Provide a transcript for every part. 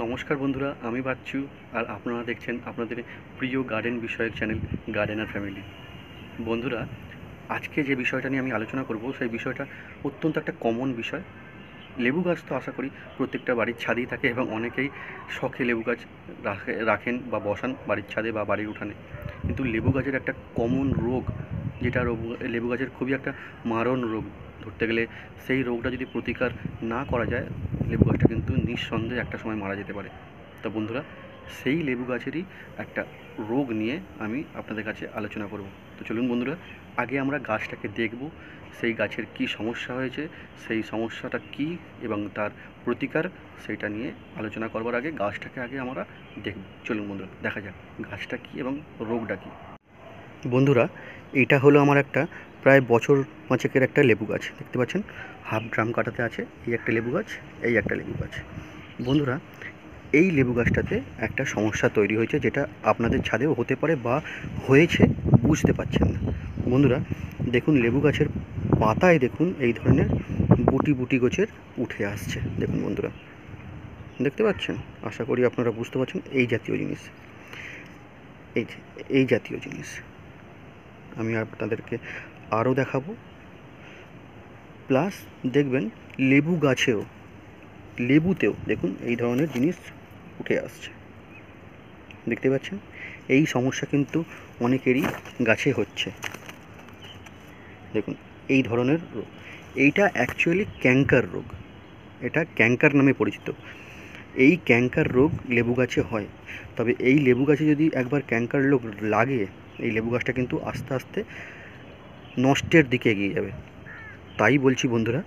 নমস্কার বন্ধুরা, আমি বাচ্চু। আর আপনারা দেখছেন আপনাদের প্রিয় গার্ডেন বিষয়ক চ্যানেল গার্ডেনার ফ্যামিলি। বন্ধুরা, আজকে যে বিষয়টা নিয়ে আমি আলোচনা করব সেই বিষয়টা অত্যন্ত একটা কমন বিষয়। লেবু গাছ তো আশা করি প্রত্যেকটা বাড়ির ছাদেই থাকে এবং অনেকেই শখে লেবু গাছ রাখেন বা বসান বাড়ির ছাদে বা বাড়ির উঠানে। কিন্তু লেবু গাছের একটা কমন রোগ, যেটা রোগ লেবু গাছের খুবই একটা মারণ রোগ ধরতে গেলে, সেই রোগটা যদি প্রতিকার না করা যায় লেবু গাছটা কিন্তু নিঃসন্দেহে একটা সময় মারা যেতে পারে। তো বন্ধুরা, সেই লেবু গাছেরই একটা রোগ নিয়ে আমি আপনাদের কাছে আলোচনা করব। তো চলুন বন্ধুরা, আগে আমরা গাছটাকে দেখব, সেই গাছের কি সমস্যা হয়েছে, সেই সমস্যাটা কি এবং তার প্রতিকার, সেইটা নিয়ে আলোচনা করবার আগে গাছটাকে আগে আমরা দেখব। চলুন বন্ধুরা, দেখা যাক গাছটা কী এবং রোগটা কী। বন্ধুরা, এইটা হলো আমার একটা প্রায় বছর পাঁচেকের একটা লেবু গাছ। দেখতে পাচ্ছেন হাফ ড্রাম কাটাতে আছে। এই একটা লেবু গাছ, এই একটা লেবু গাছ। বন্ধুরা, এই লেবু গাছটাতে একটা সমস্যা তৈরি হয়েছে, যেটা আপনাদের ছাদেও হতে পারে বা হয়েছে, বুঝতে পারছেন না। বন্ধুরা দেখুন, লেবু গাছের পাতায় দেখুন এই ধরনের বুটি বুটি গোছের উঠে আসছে। দেখুন বন্ধুরা, দেখতে পাচ্ছেন? আশা করি আপনারা বুঝতে পারছেন। এই জাতীয় জিনিস, এই জাতীয় জিনিস আমি আপনাদেরকে আরও দেখাবো। প্লাস দেখবেন লেবু গাছেও, লেবুতেও দেখুন এই ধরনের জিনিস উঠে আসছে। দেখতে পাচ্ছেন? এই সমস্যা কিন্তু অনেকেরই গাছে হচ্ছে। দেখুন এই ধরনের রোগ, এইটা অ্যাকচুয়ালি ক্যাঙ্কার রোগ। এটা ক্যাঙ্কার নামে পরিচিত। এই ক্যাঙ্কার রোগ লেবু গাছে হয়। তবে এই লেবু গাছে যদি একবার ক্যাঙ্কার রোগ লাগে, এই লেবু গাছটা কিন্তু আস্তে আস্তে নষ্টের দিকে এগিয়ে যাবে। তাই বলছি বন্ধুরা,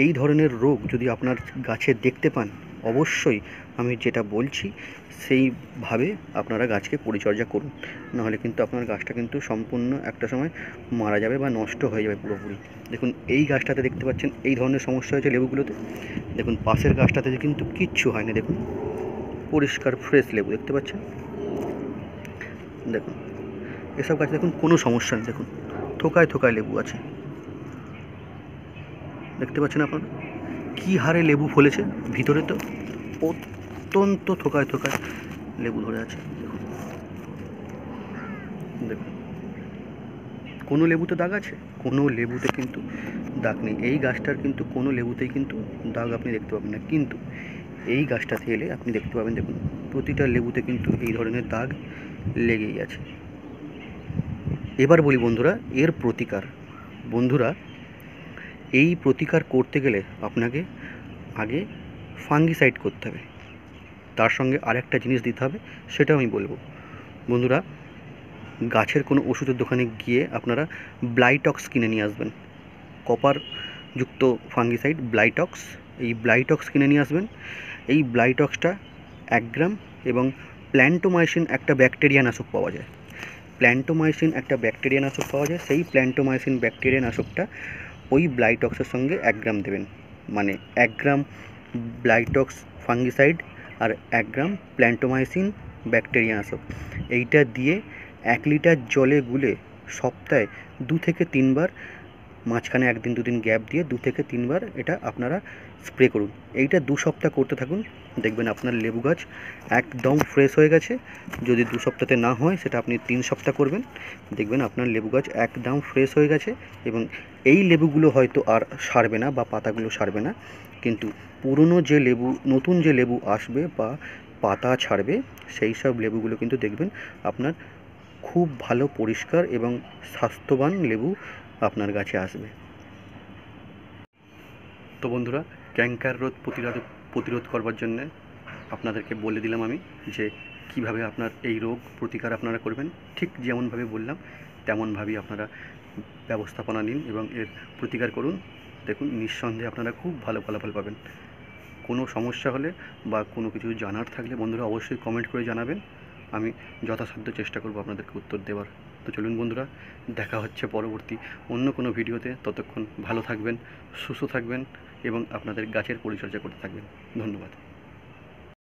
এই ধরনের রোগ যদি আপনার গাছে দেখতে পান, অবশ্যই আমি যেটা বলছি সেইভাবে আপনারা গাছকে পরিচর্যা করুন। নাহলে কিন্তু আপনার গাছটা কিন্তু সম্পূর্ণ একটা সময় মারা যাবে বা নষ্ট হয়ে যাবে পুরোপুরি। দেখুন এই গাছটাতে দেখতে পাচ্ছেন এই ধরনের সমস্যা হয়েছে লেবুগুলোতে। দেখুন পাশের গাছটাতে কিন্তু কিচ্ছু হয়নি। দেখুন পরিষ্কার ফ্রেশ লেবু দেখতে পাচ্ছেন। দেখুন এসব গাছে দেখুন কোনো সমস্যা নেই। দেখুন থোকায় থোকায় লেবু আছে, দেখতে পাচ্ছেন আপনারা কী হারে লেবু ফলেছে। ভিতরে তো অত্যন্ত থোকায় থোকায় লেবু ধরে আছে। দেখুন কোনো লেবুতে দাগ আছে? কোনো লেবুতে কিন্তু দাগ নেই। এই গাছটার কিন্তু কোনো লেবুতেই কিন্তু দাগ আপনি দেখতে পাবেন না, কিন্তু এই গাছটাতে এলে আপনি দেখতে পাবেন। দেখুন প্রতিটা লেবুতে কিন্তু এই ধরনের দাগ লেগেই আছে। এবার বলি বন্ধুরা, এর প্রতিকার। বন্ধুরা, এই প্রতিকার করতে গেলে আপনাকে আগে ফাঙ্গিসাইড করতে হবে, তার সঙ্গে আরেকটা জিনিস দিতে হবে, সেটা আমি বলবো। বন্ধুরা, গাছের কোনো ওষুধের দোকানে গিয়ে আপনারা ব্লাইটক্স কিনে নিয়ে আসবেন। কপার যুক্ত ফাঙ্গিসাইড ব্লাইটক্স, এই ব্লাইটক্স কিনে নিয়ে আসবেন। এই ব্লাইটক্সটা 1 গ্রাম এবং প্ল্যান্টোমাইসিন একটা ব্যাকটেরিয়া নাশক পাওয়া যায়। প্ল্যান্টোমাইসিন একটা ব্যাকটেরিয়া নাশক পাওয়া যায়। সেই প্ল্যান্টোমাইসিন ব্যাকটেরিয়া নাশকটা ওই ব্লাইটক্সের সঙ্গে 1 গ্রাম দেবেন। মানে 1 গ্রাম ব্লাইটক্স ফাঙ্গিসাইড আর 1 গ্রাম প্ল্যান্টোমাইসিন ব্যাকটেরিয়া নাশক, এইটা দিয়ে 1 লিটার জলে গুলে সপ্তাহে 2 থেকে 3 বার, মাঝখানে 1 দিন 2 দিন গ্যাপ দিয়ে 2 থেকে 3 বার এটা আপনারা স্প্রে করুন। এইটা 2 সপ্তাহ করতে থাকুন, দেখবেন আপনার লেবু গাছ একদম ফ্রেশ হয়ে গেছে। যদি 2 সপ্তাহতে না হয় সেটা আপনি 3 সপ্তাহ করবেন, দেখবেন আপনার লেবু গাছ একদম ফ্রেশ হয়ে গেছে। এবং এই লেবুগুলো হয়তো আর সারবে না বা পাতাগুলো সারবে না, কিন্তু পুরনো যে লেবু, নতুন যে লেবু আসবে বা পাতা ছাড়বে, সেই সব লেবুগুলো কিন্তু দেখবেন আপনার খুব ভালো পরিষ্কার এবং স্বাস্থ্যবান লেবু আপনার গাছে আসবে। তো বন্ধুরা, ক্যাঙ্কার রোগ প্রতিরোধ করবার জন্যে আপনাদেরকে বলে দিলাম আমি যে কিভাবে আপনার এই রোগ প্রতিকার আপনারা করবেন। ঠিক যেমনভাবে বললাম তেমনভাবেই আপনারা ব্যবস্থাপনা নিন এবং এর প্রতিকার করুন। দেখুন নিঃসন্দেহে আপনারা খুব ভালো ফলাফল পাবেন। কোনো সমস্যা হলে বা কোনো কিছু জানার থাকলে বন্ধুরা অবশ্যই কমেন্ট করে জানাবেন। আমি যথাসাধ্য চেষ্টা করব আপনাদেরকে উত্তর দেওয়ার। তো চলুন বন্ধুরা, দেখা হচ্ছে পরবর্তী অন্য কোনো ভিডিওতে। ততক্ষণ ভালো থাকবেন, সুস্থ থাকবেন এবং আপনাদের গাছের পরিচর্যা করতে থাকবেন। ধন্যবাদ।